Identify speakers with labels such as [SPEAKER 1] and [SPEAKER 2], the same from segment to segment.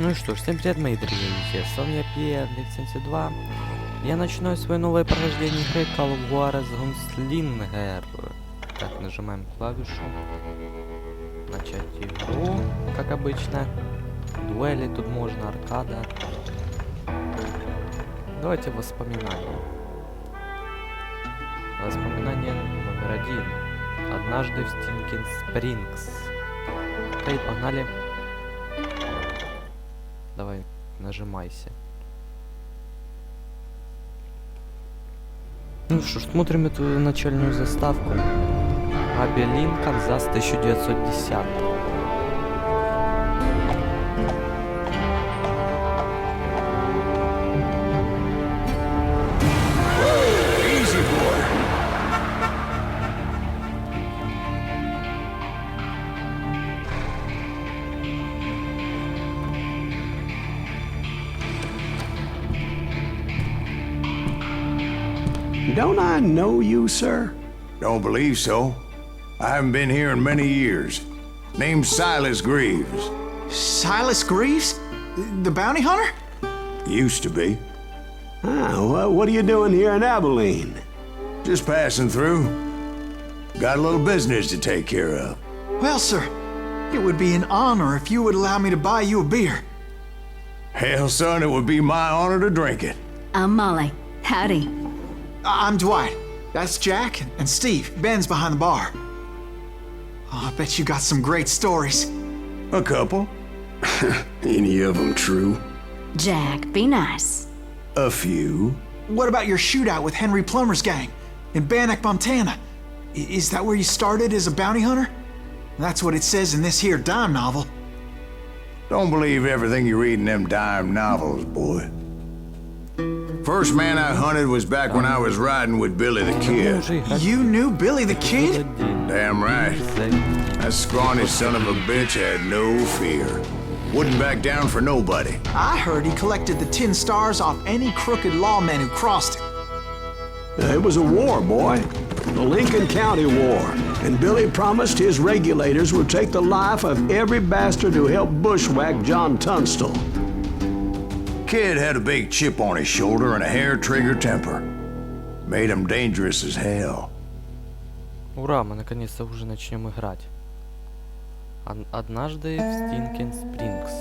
[SPEAKER 1] Ну и что ж, всем привет, мои дорогие друзья, с вами я Пьер, 72. Я начинаю свое новое прохождение игры Call of Juarez Gunslinger. Так, нажимаем клавишу. Начать игру, как обычно. Дуэли тут можно, аркада. Давайте воспоминания. Воспоминание номер 1. Однажды в Стинкин-Спрингс. Окей, погнали. Давай, нажимайся. Ну что ж, смотрим эту начальную заставку. Абелин, Канзас, 1910.
[SPEAKER 2] Don't I know you, sir?
[SPEAKER 3] Don't believe so. I haven't been here in many years. Name's Sайлас Гривз.
[SPEAKER 4] Sайлас Gривз? The bounty hunter?
[SPEAKER 3] Used to be.
[SPEAKER 2] Ah, what are you doing here in Abilene?
[SPEAKER 3] Just passing through. Got a little business to take care of.
[SPEAKER 4] Well, sir, it would be an honor if you would allow me to buy you a beer.
[SPEAKER 3] Hell, son, it would be my honor to drink it.
[SPEAKER 5] I'm Molly. Howdy.
[SPEAKER 4] I'm Dwight. That's Jack and Steve. Ben's behind the bar. Oh, I bet you got some great stories.
[SPEAKER 3] A couple.
[SPEAKER 2] Any of them true?
[SPEAKER 5] Jack, be nice.
[SPEAKER 3] A few.
[SPEAKER 4] What about your shootout with Henry Plummer's gang in Bannock, Montana? Is that where you started as a bounty hunter? That's what it says in this here dime novel.
[SPEAKER 3] Don't believe everything you read in them dime novels, boy. First man I hunted was back when I was riding with Billy the Kid.
[SPEAKER 4] You knew Billy the Kid?
[SPEAKER 3] Damn right. That scrawny son of a bitch had no fear. Wouldn't back down for nobody.
[SPEAKER 4] I heard he collected the 10 stars off any crooked lawmen who crossed him.
[SPEAKER 2] It was a war, boy. The Lincoln County War. And Billy promised his regulators would take the life of every bastard who helped bushwhack John Tunstall.
[SPEAKER 3] Kid had a big chip on his shoulder and a hair-trigger temper. Made him dangerous as hell.
[SPEAKER 1] Ура, мы наконец-то уже начнем играть. Однажды в Стинкин-Спрингс.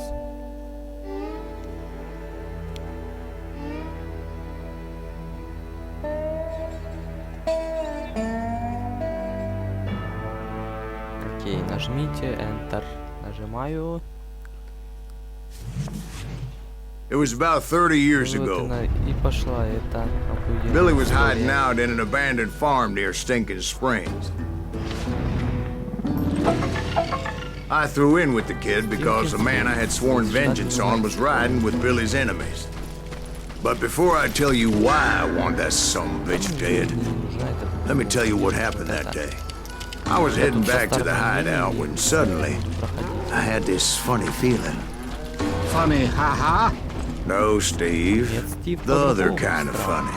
[SPEAKER 1] Окей, нажмите Enter. Нажимаю.
[SPEAKER 3] It was about 30 years ago.
[SPEAKER 1] И пошла эта охуенная
[SPEAKER 3] Billy was
[SPEAKER 1] история.
[SPEAKER 3] hiding out in an abandoned farm near Stinkin-Springs. I threw in with the kid because the man I had sworn vengeance on was riding with Billy's enemies. But before I tell you why I want that son of a bitch dead, let me tell you what happened that day. I was heading back to the hideout when suddenly I had this funny feeling.
[SPEAKER 6] Funny, haha?
[SPEAKER 3] No, Steve. The other kind of funny.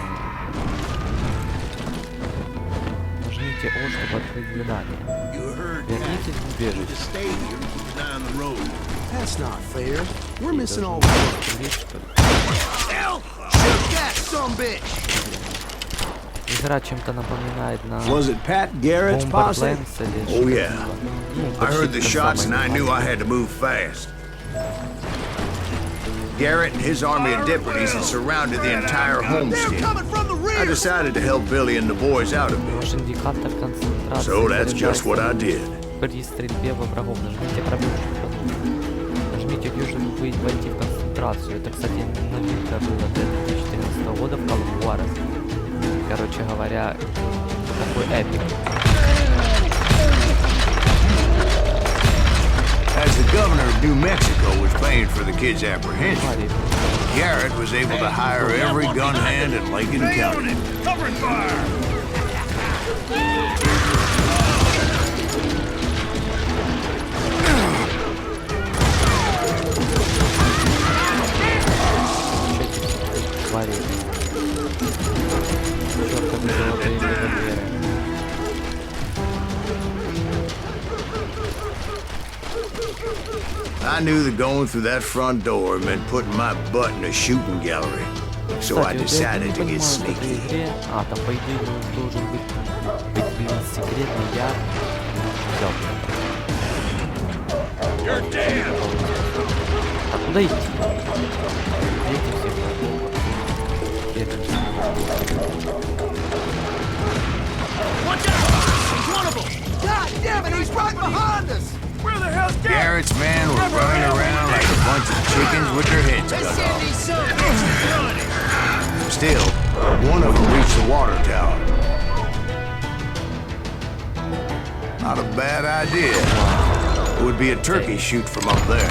[SPEAKER 1] Нажмите O, чтобы открыть задание. Вернитесь в убежище.
[SPEAKER 2] That's not fair. We're missing all
[SPEAKER 1] Игра чем-то напоминает на
[SPEAKER 2] Was it Pat Garrett's posse?
[SPEAKER 1] Bomberlands или
[SPEAKER 3] Oh,
[SPEAKER 1] что-то
[SPEAKER 3] yeah.
[SPEAKER 1] такое. Ну,
[SPEAKER 3] I
[SPEAKER 1] почти
[SPEAKER 3] heard the
[SPEAKER 1] то
[SPEAKER 3] shots and
[SPEAKER 1] самое.
[SPEAKER 3] I knew I had to move fast. Garrett and his army of deputies had surrounded the entire homestead. I decided to help Billy and the boys out of it.
[SPEAKER 1] Ваш индикатор концентрации.
[SPEAKER 3] So that's just what I did.
[SPEAKER 1] При стрельбе во врагов нажмите пробел, чтобы нажмите Q, чтобы войти в концентрацию. Это, кстати, новинка была 2014 года в Call of Juarez. Короче говоря, такой эпик.
[SPEAKER 3] As the governor of New Mexico was paying for the kid's apprehension, Garrett was able to hire every gun hand in Lincoln County.
[SPEAKER 6] Covering fire!
[SPEAKER 1] Твари. Чёртовы золотые револьверы.
[SPEAKER 3] I knew that going through that front door meant putting my butt in a shooting gallery. So I decided to get sneaky.
[SPEAKER 1] А, там по идее должен быть секретный я. Взял. А куда идти? Эти все.
[SPEAKER 3] Garrett's men were running around like a bunch of chickens with their heads cut off. Still, one of them reached the water tower. Not a bad idea. It would be a turkey shoot from up there.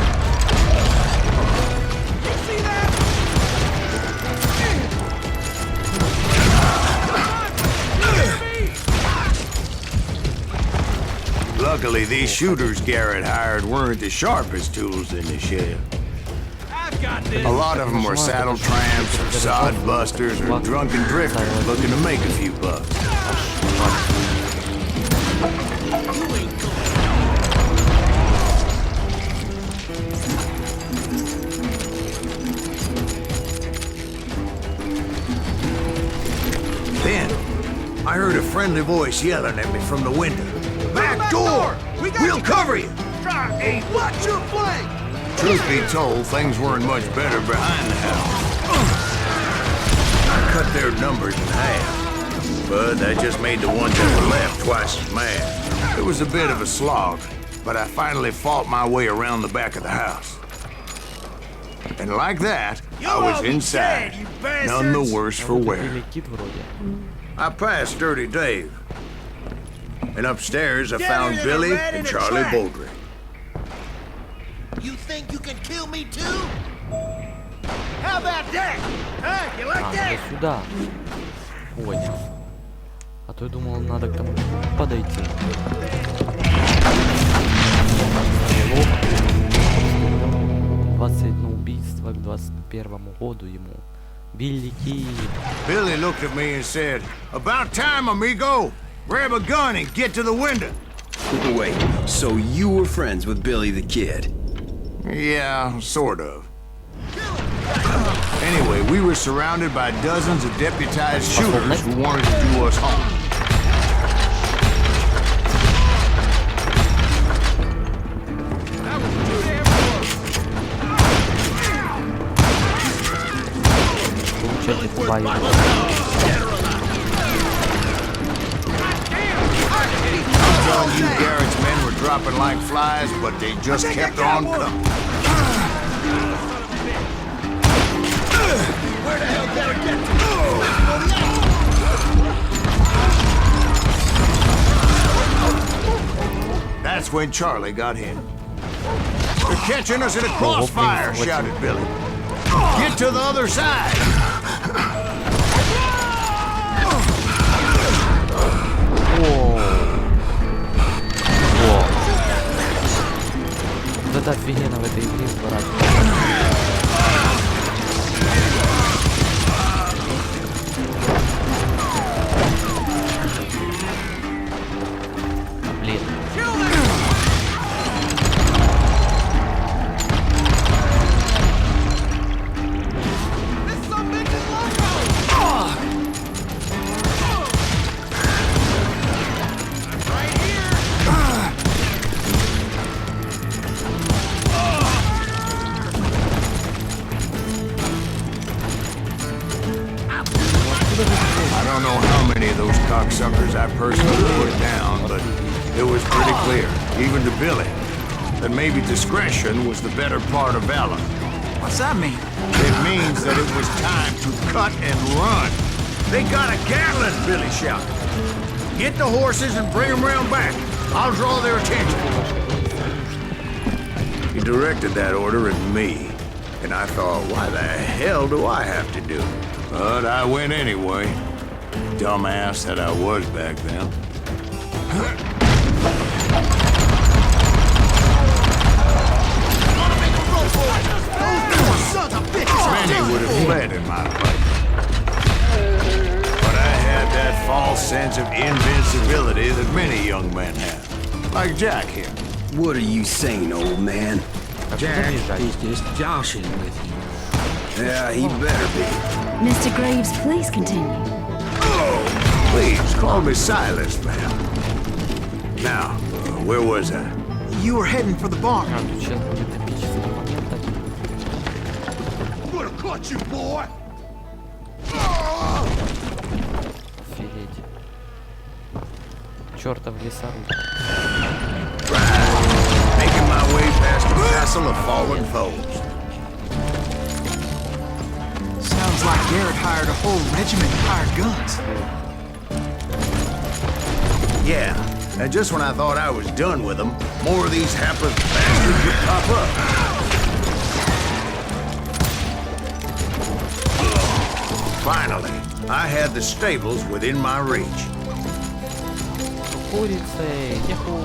[SPEAKER 3] Luckily, these shooters Garrett hired weren't the sharpest tools in the shed. A lot of them were saddle tramps or sod busters or drunken drifters looking to make a few bucks. Then, I heard a friendly voice yelling at me from the window. Back door! We'll cover you! Hey, watch your flank! Truth be told, things weren't much better behind the house. I cut their numbers in half, but that just made the ones that were left twice as mad. It was a bit of a slog, but I finally fought my way around the back of the house. And like that, I was inside, none the worse for wear.
[SPEAKER 1] Билли Кид вроде.
[SPEAKER 3] I passed Dirty Dave. And upstairs, I found Billy and Charlie Baldry.
[SPEAKER 7] You think you can kill me too? How about that? Huh? You like
[SPEAKER 1] А,
[SPEAKER 7] that?
[SPEAKER 1] надо сюда. Понял. А то я думал, надо к тому подойти. 21 убийство к 21 году ему. Билли Кид.
[SPEAKER 3] Billy looked at me and said, "About time, amigo. Grab a gun and get to the window."
[SPEAKER 8] Wait, so you were friends with Billy the Kid?
[SPEAKER 3] Yeah, sort of. Anyway, we were surrounded by dozens of deputized shooters who wanted to do us harm.
[SPEAKER 1] Получается, твои.
[SPEAKER 3] Telling you Garrett's men were dropping like flies, but they just kept on coming.
[SPEAKER 7] Where the hell did I get to?
[SPEAKER 3] That's when Charlie got him. "They're catching us in a crossfire," shouted Billy. "Get to the other side."
[SPEAKER 1] Вот это офигенно в этой игре сворачивать. Блин.
[SPEAKER 3] I don't know how many of those cocksuckers I personally put down, but it was pretty clear, even to Billy, that maybe discretion was the better part of valor.
[SPEAKER 4] What's that mean?
[SPEAKER 3] It means that it was time to cut and run. "They got a Gatling," Billy shouted. "Get the horses and bring them round back. I'll draw their attention." He directed that order at me, and I thought, why the hell do I have to do it? But I went anyway. Dumbass that I was back then. Many would have fled in my place. But I had that false sense of invincibility that many young men have. Like Jack here.
[SPEAKER 8] What are you saying, old man?
[SPEAKER 1] А куда
[SPEAKER 6] Jack
[SPEAKER 1] бежать?
[SPEAKER 6] is just joshing with you.
[SPEAKER 3] Yeah, he better be.
[SPEAKER 5] Mr. Graves, please continue.
[SPEAKER 3] Please, call me Silas, ma'am. Now, where was I?
[SPEAKER 4] You were heading for the barn.
[SPEAKER 1] А, тут сейчас будет эпический момент.
[SPEAKER 7] I'm gonna cut you, boy!
[SPEAKER 1] Офигеть. Чёртов лесоруб.
[SPEAKER 3] Making my way past the castle of fallen foes.
[SPEAKER 4] Sounds like Garrett hired a whole regiment of hired guns.
[SPEAKER 3] Yeah, and just when I thought I was done with them, more of these hapless bastards would pop up. Finally, I had the stables within my reach.
[SPEAKER 1] Курицы, яху.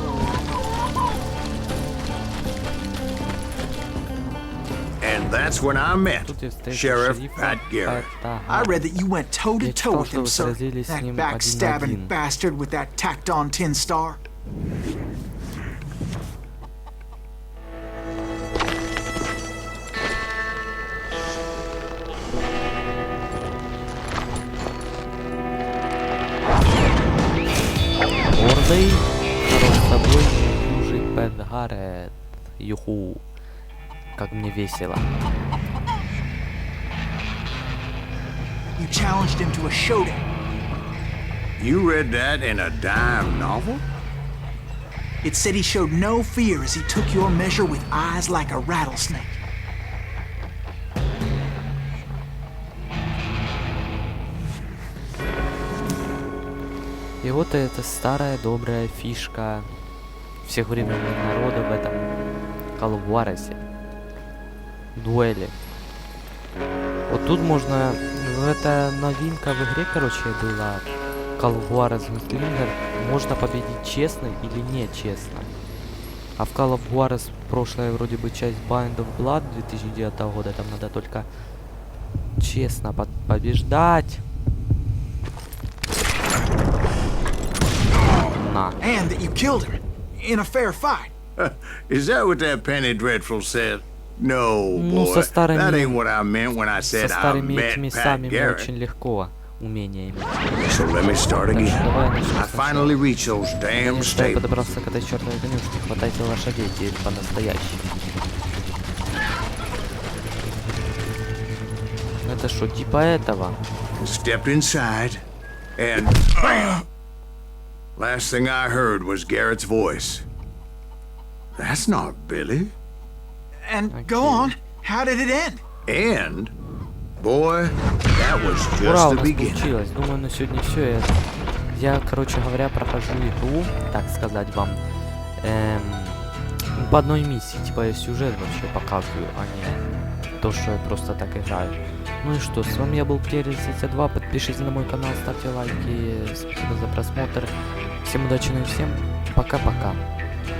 [SPEAKER 3] And that's when I met
[SPEAKER 1] Тут я встретил
[SPEAKER 3] Sheriff
[SPEAKER 1] шерифа
[SPEAKER 3] Pat Garrett.
[SPEAKER 1] Пэта
[SPEAKER 4] I
[SPEAKER 1] Гарретта.
[SPEAKER 4] read that you went toe-to-toe with him, sir.
[SPEAKER 1] сразились с
[SPEAKER 4] That
[SPEAKER 1] ним
[SPEAKER 4] backstabbing
[SPEAKER 1] 1-1.
[SPEAKER 4] bastard with that tacked-on tin star.
[SPEAKER 1] Гордый, хорош собой, неуклюжий Пэт Гарретт. Юху. Как мне весело.
[SPEAKER 4] You challenged him to a showdown.
[SPEAKER 3] You read that in a dime novel?
[SPEAKER 4] It said he showed no fear as he took your measure with eyes like a rattlesnake.
[SPEAKER 1] И вот эта старая добрая фишка всех времен и народа в этом Call of Juarez. Дуэли. Вот тут можно... Это новинка в игре, короче, была. Call of Juarez Gunslinger. Можно победить честно или нечестно. А в Call of Juarez прошлая вроде бы часть Bind of Blood 2009 года. Там надо только честно побеждать. На.
[SPEAKER 4] And that you killed him in a fair fight.
[SPEAKER 3] Is that what that Penny Dreadful said? No,
[SPEAKER 1] Ну,
[SPEAKER 3] boy.
[SPEAKER 1] со старыми...
[SPEAKER 3] That ain't what I meant when I
[SPEAKER 1] Со
[SPEAKER 3] said I
[SPEAKER 1] старыми
[SPEAKER 3] met
[SPEAKER 1] этими
[SPEAKER 3] Pat
[SPEAKER 1] самими
[SPEAKER 3] Garrett.
[SPEAKER 1] очень легко умениями.
[SPEAKER 3] So let me start
[SPEAKER 1] Так что
[SPEAKER 3] again.
[SPEAKER 1] давай начнем
[SPEAKER 3] I
[SPEAKER 1] сначала.
[SPEAKER 3] finally reached those damn
[SPEAKER 1] Наконец-то я
[SPEAKER 3] stables.
[SPEAKER 1] подобрался к этой чертовой конюшне. Хватайте лошадей теперь по-настоящему. Это что, типа этого?
[SPEAKER 3] Stepped inside, and bam! Last thing I heard was Garrett's voice. That's not Billy.
[SPEAKER 4] And go on. How did it end?
[SPEAKER 3] And, boy, that was
[SPEAKER 1] Ура,
[SPEAKER 3] just
[SPEAKER 1] у
[SPEAKER 3] the
[SPEAKER 1] нас
[SPEAKER 3] beginning.
[SPEAKER 1] получилось. Думаю, на сегодня все. Я, короче говоря, прохожу игру, так сказать вам, по одной миссии. Типа я сюжет вообще показываю, а не то, что я просто так играю. Ну и что, с вами я был Серия. Подпишитесь на мой канал, ставьте лайки. Спасибо за просмотр. Всем удачи, и всем пока-пока.